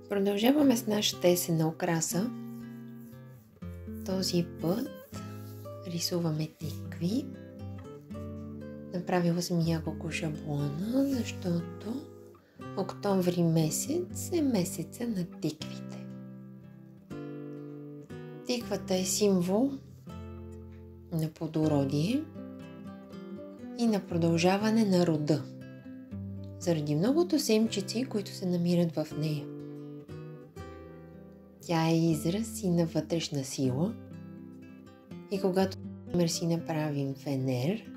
Продължаваме с нашата есенна украса. Този път рисуваме тикви. Направила съм няколко шаблона, защото октомври месец е месеца на тиквите. Тиквата е символ на плодородие и на продължаване на рода, заради многото семчици, които се намират в нея. Тя е израз и на вътрешна сила и когато, например, си направим фенер,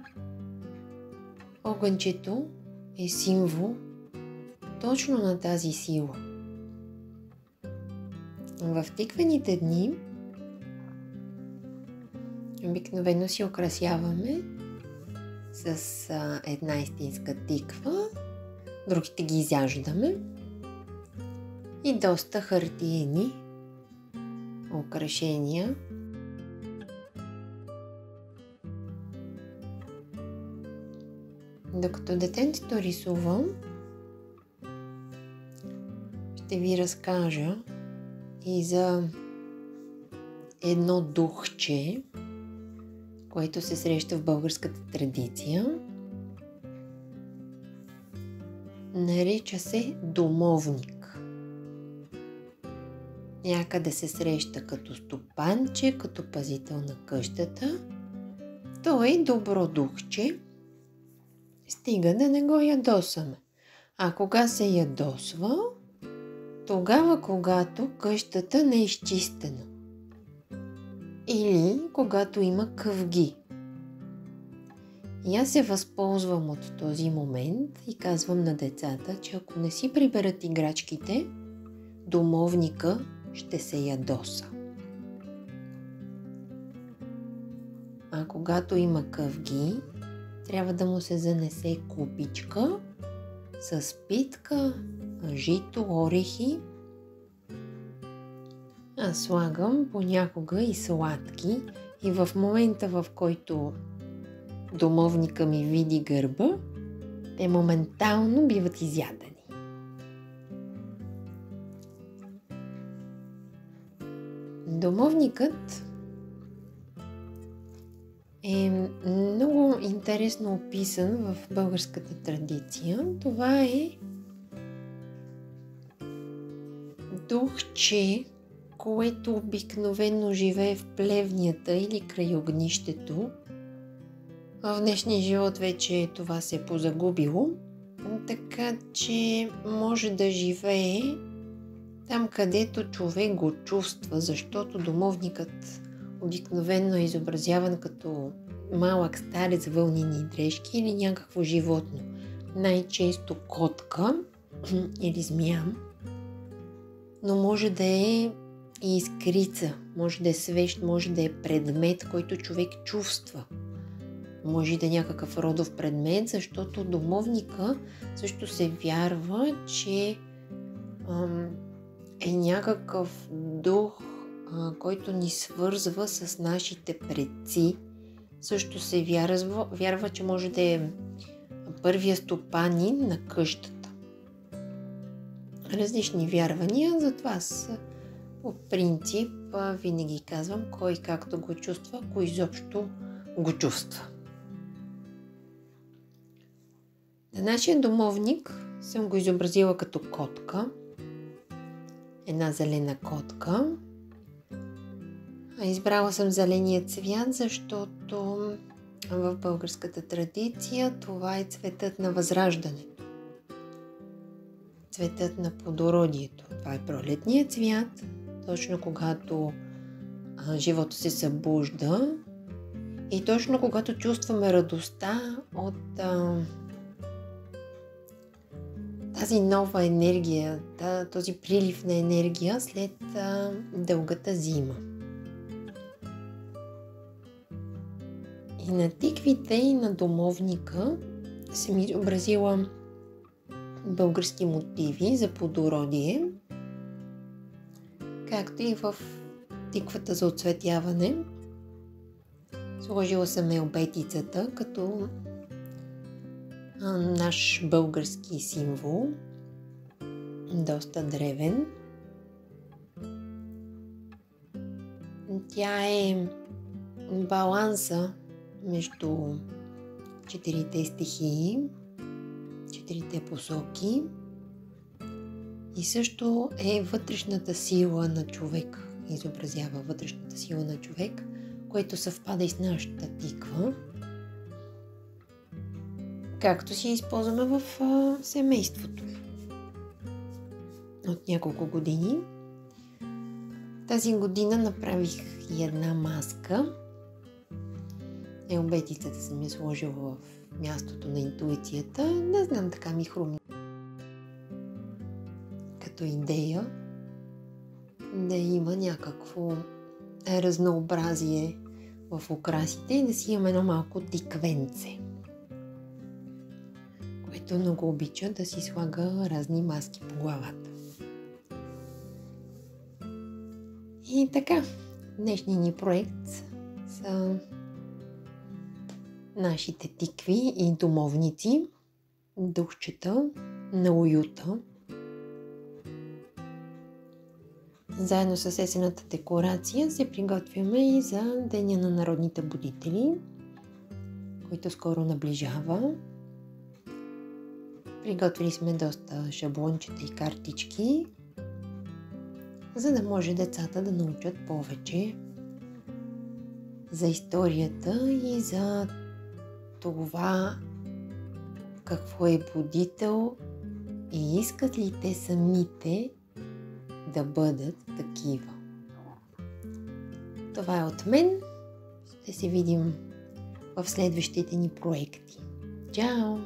огънчето е символ точно на тази сила. В тиквените дни обикновено си украсяваме с една истинска тиква, другите ги изяждаме и доста хартиени украшения. Докато детенцето рисува, ще ви разкажа и за едно духче, което се среща в българската традиция. Нарича се домовник. Някъде се среща като стопанче, като пазител на къщата. Той е добро духче, стига да не го ядосаме. А кога се ядосва? Тогава, когато къщата не е изчистена. Или когато има къвги. И аз се възползвам от този момент и казвам на децата, че ако не си приберат играчките, домовника ще се ядоса. А когато има къвги, трябва да му се занесе купичка с питка, жито, орехи. Аз слагам понякога и сладки и в момента, в който домовника ми види гърба, те моментално биват изядани. Домовникът е много интересно описан в българската традиция. Това е духче, което обикновено живее в плевнята или край огнището. В днешния живот вече това се е позагубило, така че може да живее там, където човек го чувства, защото домовникът обикновено е изобразяван като малък старец, вълнени дрежки или някакво животно. Най-често котка или змия, но може да е и искрица, може да е свещ, може да е предмет, който човек чувства. Може да е някакъв родов предмет, защото домовника също се вярва, че е някакъв дух, който ни свързва с нашите предци. Също се вярва, че може да е първия стопанин на къщата. Различни вярвания, затова аз по принцип винаги казвам кой както го чувства, кой изобщо го чувства. На нашия домовник съм го изобразила като котка. Една зелена котка. Избрала съм зеления цвят, защото в българската традиция това е цветът на възраждането. Цветът на плодородието. Това е пролетният цвят, точно когато живота се събужда и точно когато чувстваме радостта от тази нова енергия, този прилив на енергия след дългата зима. И на тиквите, и на домовника съм изобразила български мотиви за плодородие, както и в тиквата за оцветяване. Сложила съм елбетицата като наш български символ, доста древен. Тя е баланса между четирите стихии, четирите посоки и също е вътрешната сила на човек. Изобразява вътрешната сила на човек, което съвпада и с нашата тиква. Както си използваме в семейството от няколко години. Тази година направих и една маска. Елбетицата съм я сложила в мястото на интуицията. Не знам, така ми хрумна като идея да има някакво разнообразие в украсите и да си имам едно малко тиквенце, което много обича да си слага разни маски по главата. И така, днешният ни проект са нашите тикви и домовници, духчета на уюта. Заедно с есенната декорация се приготвяме и за Деня на народните будители, който скоро наближава. Приготвили сме доста шаблончета и картички, за да може децата да научат повече за историята и за това какво е будител и искат ли те самите да бъдат такива. Това е от мен. Ще се видим в следващите ни проекти. Чао!